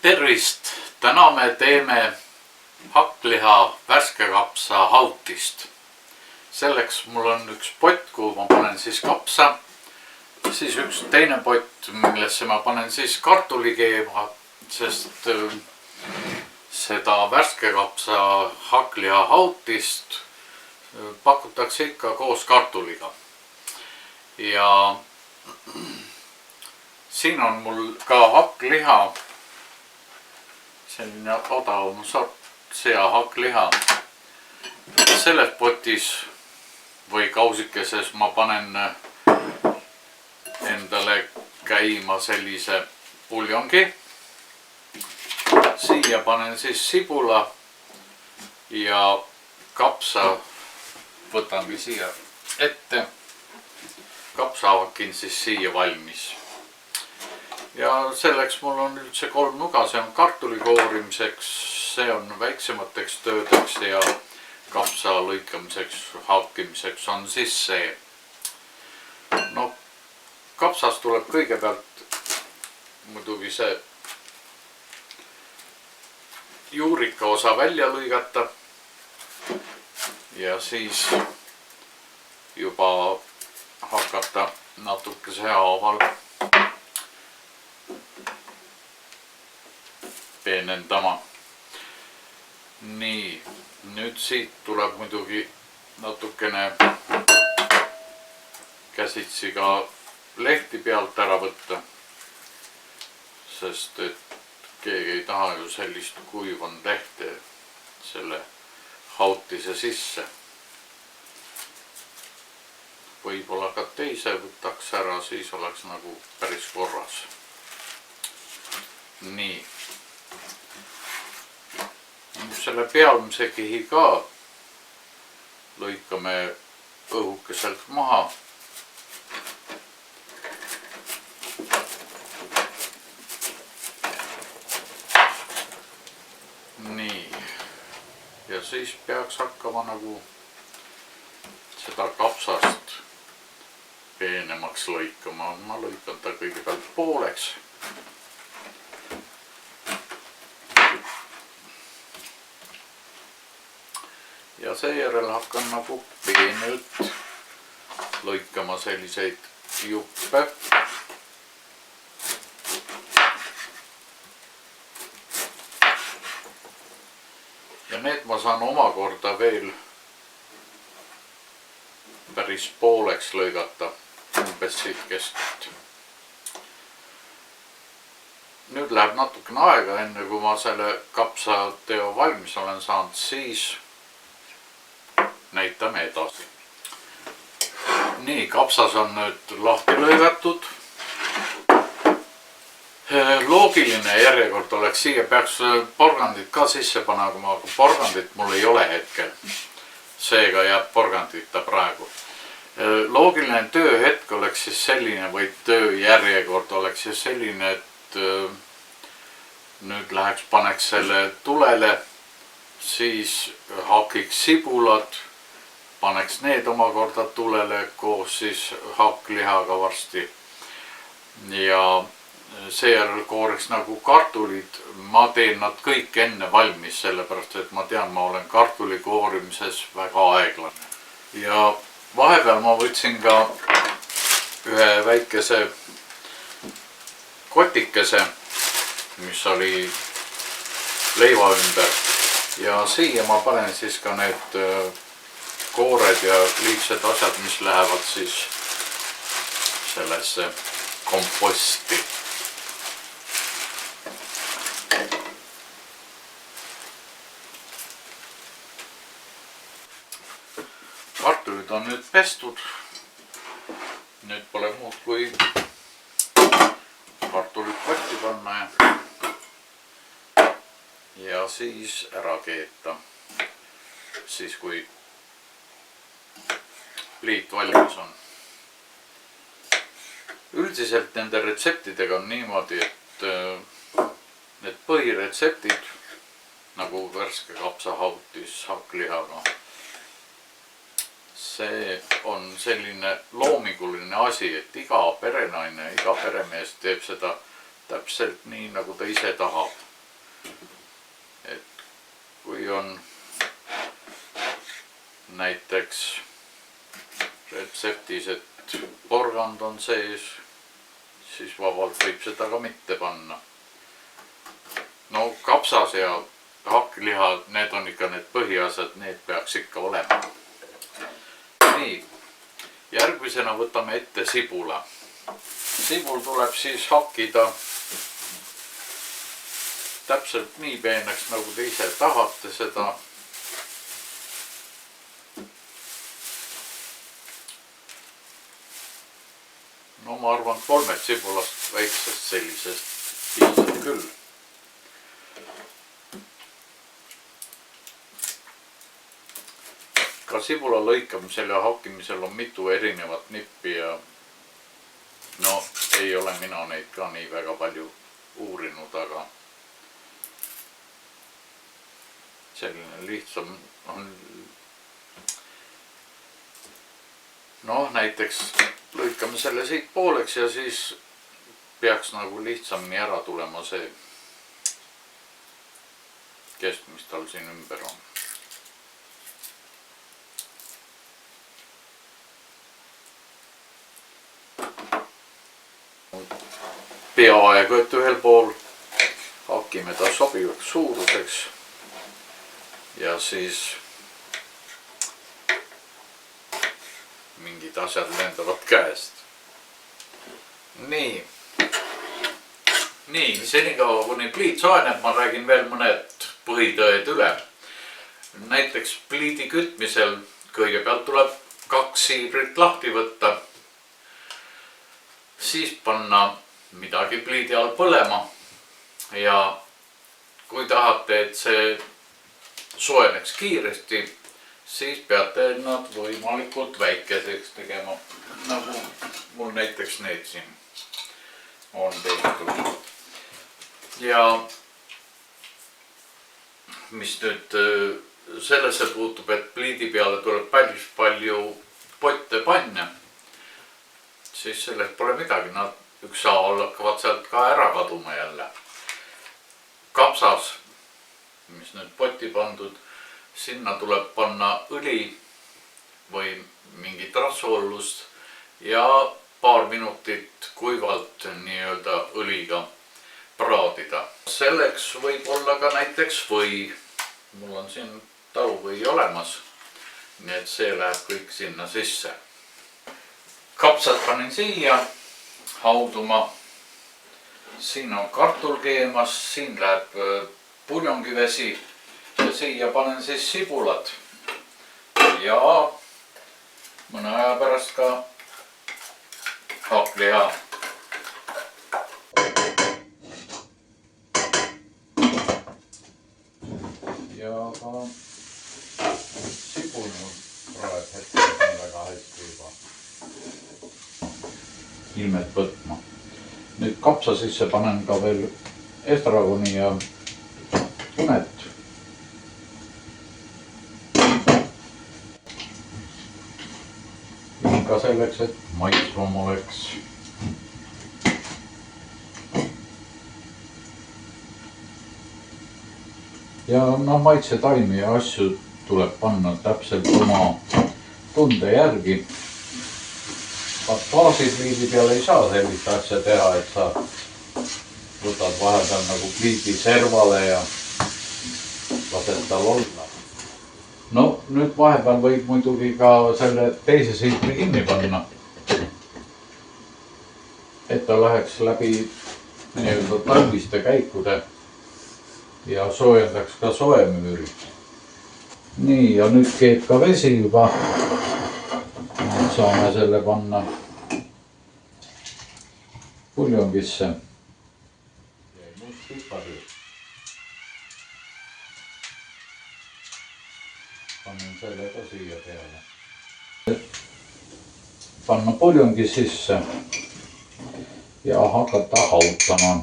Tervist! Täna me teeme hakkliha värske kapsa hautist. Selleks mul on üks pott, kuhu ma panen siis kapsa. Siis üks teine pott, millesse ma panen siis kartulikeema, sest seda värske kapsa hakkliha hautist pakutakse ikka koos kartuliga. Ja siin on mul ka hakkliha. Selline odavam sort seahakkliha. Selles potis või kausikeses ma panen endale käima sellise puljongi. Siia panen siis sibula ja kapsa võtangi siia ette. Kapsa hakin siis siia valmis. Ja selleks mul on üldse 3 nuga, see on kartuli koorimiseks, see on väiksemateks töödeks ja kapsa lõikamiseks, hakkimiseks on siis see. No, kapsast tuleb kõigepealt muidugi see juurika osa välja lõigata ja siis juba hakata natukese haaval peenendama. Nii, nüüd siit tuleb muidugi natukene käsitsi ka lehti pealt ära võtta, sest et keegi ei taha ju sellist kuivanud lehte selle hautise sisse. Võib-olla ka teise võtaks ära, siis oleks nagu päris korras. Nii. Selle pealmise kihi ka lõikame õhukeselt maha. Nii. Ja siis peaks hakkama nagu seda kapsast peenemaks lõikama. Ma lõikan ta kõigepealt pooleks. Ja seejärel hakkan nagu peenelt lõikama selliseid juppe. Ja need ma saan omakorda veel päris pooleks lõigata, umbes siit keskelt. Nüüd läheb natukene aega, enne kui ma selle kapsateo valmis olen saanud, siis näitame edasi. Nii, kapsas on nüüd lahti lõigatud. Loogiline järjekord oleks, siia peaks porgandit ka sisse panema, aga porgandit mul ei ole hetkel. Seega jääb porgandita praegu. Loogiline tööhetk oleks siis selline või tööjärjekord oleks siis selline, et nüüd paneks selle tulele, siis hakiks sibulad, paneks need omakorda tulele koos siis hakklihaga varsti ja seejärel kooriks nagu kartulid. Ma teen nad kõik enne valmis, sellepärast et ma tean, ma olen kartuli koorimises väga aeglane. Ja vahepeal ma võtsin ka ühe väikese kotikese, mis oli leiva ümber ja siia ma panen siis ka need koored ja liigsed asjad, mis lähevad siis sellesse komposti. Kartulid on nüüd pestud. Nüüd pole muud kui kartulid kotti panna ja siis ära keeta. Siis kui pliit valmis on. Üldiselt nende retseptidega on niimoodi, et need põhiretseptid nagu värske kapsahautis hakklihaga, see on selline loominguline asi, et iga perenaine, iga peremees teeb seda täpselt nii, nagu ta ise tahab. et kui on näiteks retseptis, et porgand on sees, siis vabalt võib seda ka mitte panna. No kapsas ja hakkliha, need on ikka need põhiasjad, need peaks ikka olema. Nii, järgmisena võtame ette sibula. Sibul tuleb siis hakkida täpselt nii peeneks, nagu te ise tahate seda. No ma arvan, 3 sibulast väiksest sellisest piisab küll. Ka sibula lõikamisel ja hakkimisel on mitu erinevat nippi ja no ei ole mina neid ka nii väga palju uurinud, aga selline lihtsam on. No näiteks lõikame selle siit pooleks ja siis peaks nagu lihtsamini ära tulema see kest, mis tal siin ümber on. Peaaegu, et ühel pool hakime ta sobivaks suuruseks ja siis mingid asjad lendavad käest. Nii, senikaua kuni pliit soojeneb, ma räägin veel mõned põhitõed üle. Näiteks pliidi kütmisel kõigepealt tuleb 2 siibrit lahti võtta, siis panna midagi pliidi all põlema ja kui tahate, et see soojeneks kiiresti, siis peate nad võimalikult väikeseks tegema, nagu mul näiteks need siin on tehtud. Ja mis nüüd sellesse puutub, et pliidi peale tuleb päris palju potte panne, siis sellest pole midagi, nad ükshaaval hakkavad sealt ka ära kaduma jälle. Kapsas, mis nüüd potti pandud, sinna tuleb panna õli või mingit rasvuollust ja paar minutit kuivalt nii-öelda õliga praadida. Selleks võib olla ka näiteks või. Mul on siin taluvõi olemas, nii et see läheb kõik sinna sisse. Kapsad panin siia hauduma. Siin on kartul keemas, siin läheb puljongivesi ja siia panen siis sibulad ja mõne aja pärast ka hakkliha. Ja ka sibul mul praegu hetkel on väga hästi juba ilmet võtma. Nüüd kapsa sisse panen ka veel estragoni ja punet. Ka selleks, et maitsvam oleks. Ja no maitsetaimi ja asju tuleb panna täpselt oma tunde järgi. Baasipliidi peal ei saa sellist asja teha, et sa võtad vahepeal nagu pliidi servale ja lased tal olla. No nüüd vahepeal võib muidugi ka selle teise siibri kinni panna, et ta läheks läbi nii-öelda talviste käikude ja soojendaks ka soemüüri. Nii, ja nüüd keeb ka vesi juba. Saame selle panna puljongisse. Panen selle ka siia peale. Panna puljongi sisse ja hakata hautama.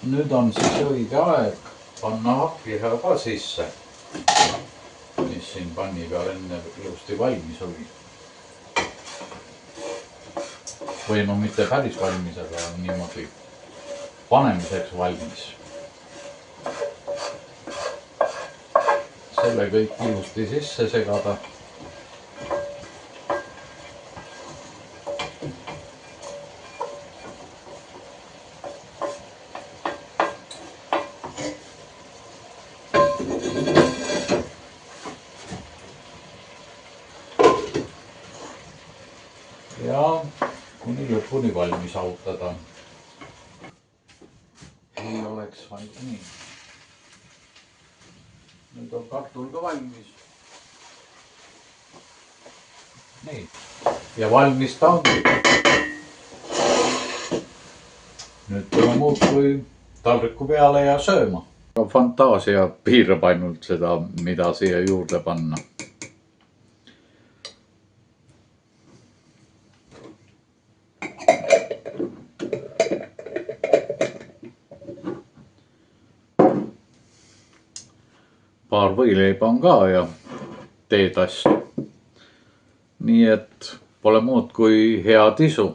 Nüüd on siis õige aeg panna hakkliha ka sisse, mis siin panni peal enne ilusti valmis oli. või no mitte päris valmis, aga niimoodi panemiseks valmis. Selle kõik ilusti sisse segada. Ja kuni lõpuni valmis autada. Ei oleks vaid nii. Nüüd on kartul ka valmis. Nii. Ja valmis ta ongi. Nüüd pole muud kui taldriku peale ja sööma. Fantaasia piirab ainult seda, mida siia juurde panna. Paar võileiba on ka ja teetass. Nii et pole muud kui head isu.